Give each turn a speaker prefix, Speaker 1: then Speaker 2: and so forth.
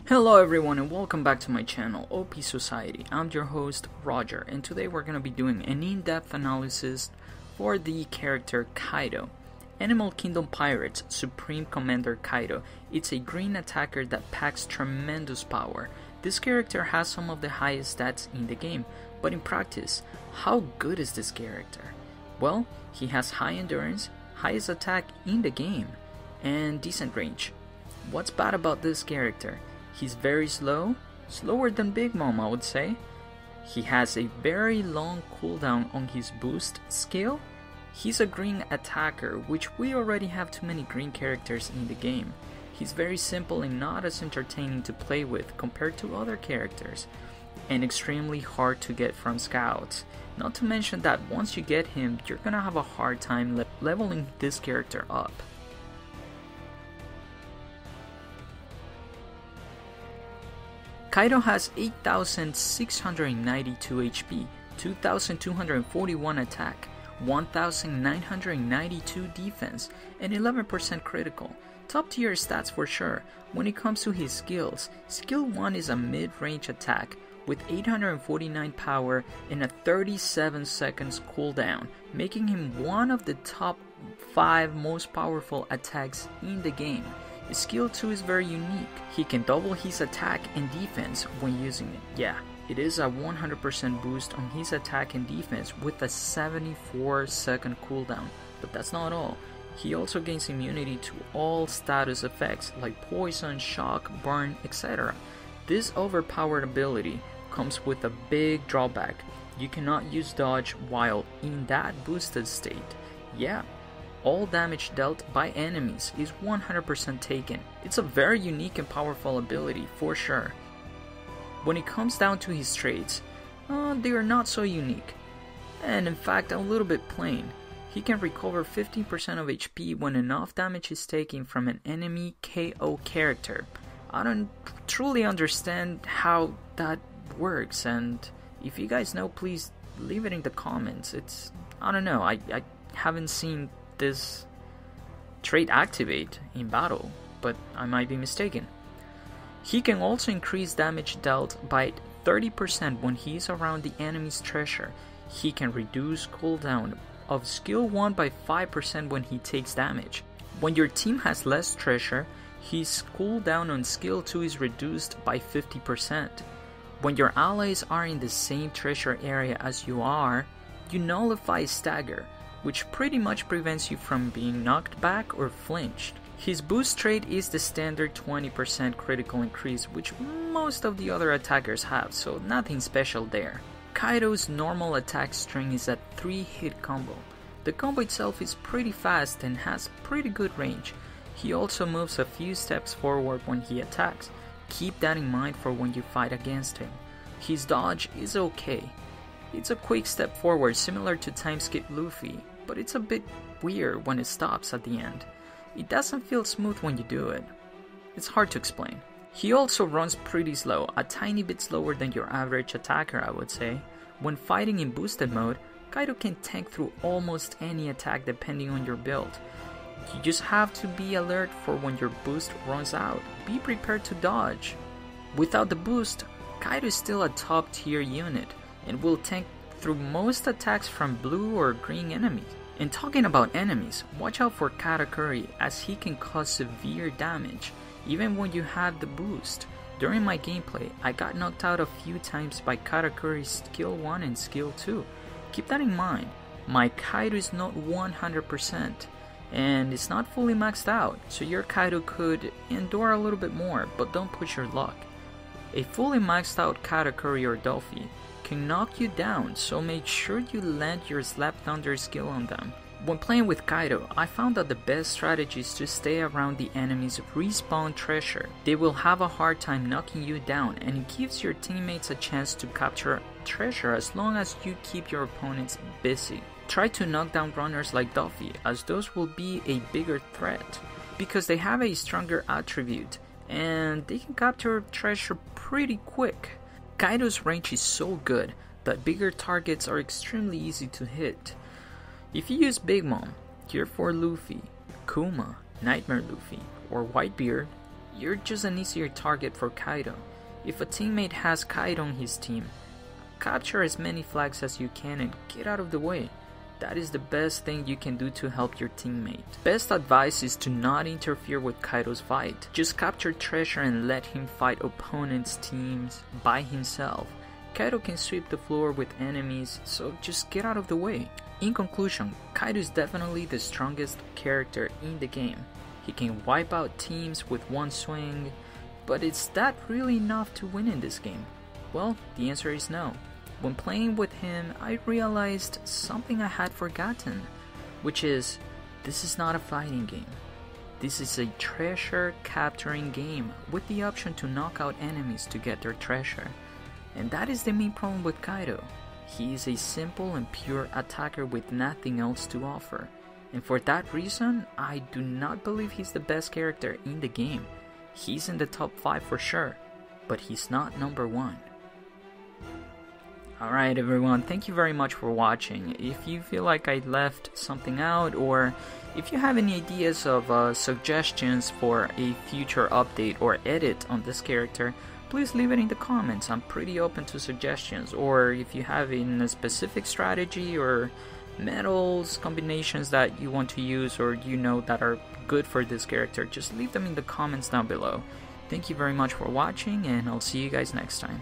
Speaker 1: Hello everyone and welcome back to my channel, OP Society. I'm your host, Roger, and today we're going to be doing an in-depth analysis for the character Kaido. Animal Kingdom Pirates Supreme Commander Kaido. It's a green attacker that packs tremendous power. This character has some of the highest stats in the game, but in practice, how good is this character? Well, he has high endurance, highest attack in the game, and decent range. What's bad about this character? He's very slow, slower than Big Mom I would say. He has a very long cooldown on his boost skill. He's a green attacker, which we already have too many green characters in the game. He's very simple and not as entertaining to play with compared to other characters, and extremely hard to get from scouts. Not to mention that once you get him, you're gonna have a hard time leveling this character up. Kaido has 8,692 HP, 2,241 attack, 1,992 defense, and 11% critical. Top tier stats for sure. When it comes to his skills, skill 1 is a mid-range attack with 849 power and a 37 seconds cooldown, making him one of the top 5 most powerful attacks in the game. His skill 2 is very unique. He can double his attack and defense when using it. Yeah, it is a 100% boost on his attack and defense with a 74 second cooldown. But that's not all. He also gains immunity to all status effects like poison, shock, burn, etc. This overpowered ability comes with a big drawback. You cannot use dodge while in that boosted state. Yeah. All damage dealt by enemies is 100% taken. It's a very unique and powerful ability for sure. When it comes down to his traits, they are not so unique, and in fact a little bit plain. He can recover 15% of HP when enough damage is taken from an enemy KO character. I don't truly understand how that works, and if you guys know, please leave it in the comments. I don't know, I haven't seen this trait activate in battle, but I might be mistaken. He can also increase damage dealt by 30% when he is around the enemy's treasure. He can reduce cooldown of skill 1 by 5% when he takes damage. When your team has less treasure, his cooldown on skill 2 is reduced by 50%. When your allies are in the same treasure area as you are, you nullify stagger, which pretty much prevents you from being knocked back or flinched. His boost trait is the standard 20% critical increase, which most of the other attackers have, so nothing special there. Kaido's normal attack string is a 3-hit combo. The combo itself is pretty fast and has pretty good range. He also moves a few steps forward when he attacks. Keep that in mind for when you fight against him. His dodge is okay. It's a quick step forward similar to time skip Luffy, but it's a bit weird when it stops at the end. It doesn't feel smooth when you do it. It's hard to explain. He also runs pretty slow, a tiny bit slower than your average attacker I would say. When fighting in boosted mode, Kaido can tank through almost any attack depending on your build. You just have to be alert for when your boost runs out. Be prepared to dodge. Without the boost, Kaido is still a top tier unit and will tank through most attacks from blue or green enemies. And talking about enemies, watch out for Katakuri as he can cause severe damage even when you have the boost. During my gameplay, I got knocked out a few times by Katakuri's skill 1 and skill 2. Keep that in mind. My Kaido is not 100% and it's not fully maxed out, so your Kaido could endure a little bit more, but don't push your luck. A fully maxed out Katakuri or Dolphy can knock you down, so make sure you land your Slap Thunder skill on them. When playing with Kaido, I found that the best strategy is to stay around the enemy's respawn treasure. They will have a hard time knocking you down, and it gives your teammates a chance to capture treasure as long as you keep your opponents busy. Try to knock down runners like Duffy, as those will be a bigger threat, because they have a stronger attribute, and they can capture treasure pretty quick. Kaido's range is so good that bigger targets are extremely easy to hit. If you use Big Mom, Gear 4 Luffy, Kuma, Nightmare Luffy, or Whitebeard, you're just an easier target for Kaido. If a teammate has Kaido on his team, capture as many flags as you can and get out of the way. That is the best thing you can do to help your teammate. Best advice is to not interfere with Kaido's fight. Just capture treasure and let him fight opponents' teams by himself. Kaido can sweep the floor with enemies, so just get out of the way. In conclusion, Kaido is definitely the strongest character in the game. He can wipe out teams with one swing, but is that really enough to win in this game? Well, the answer is no. When playing with him, I realized something I had forgotten, which is, this is not a fighting game. This is a treasure capturing game with the option to knock out enemies to get their treasure. And that is the main problem with Kaido. He is a simple and pure attacker with nothing else to offer. And for that reason, I do not believe he's the best character in the game. He's in the top 5 for sure, but he's not number 1. Alright everyone, thank you very much for watching. If you feel like I left something out, or if you have any ideas of suggestions for a future update or edit on this character, please leave it in the comments. I'm pretty open to suggestions. Or if you have a specific strategy or metals combinations that you want to use or you know that are good for this character, just leave them in the comments down below. Thank you very much for watching, and I'll see you guys next time.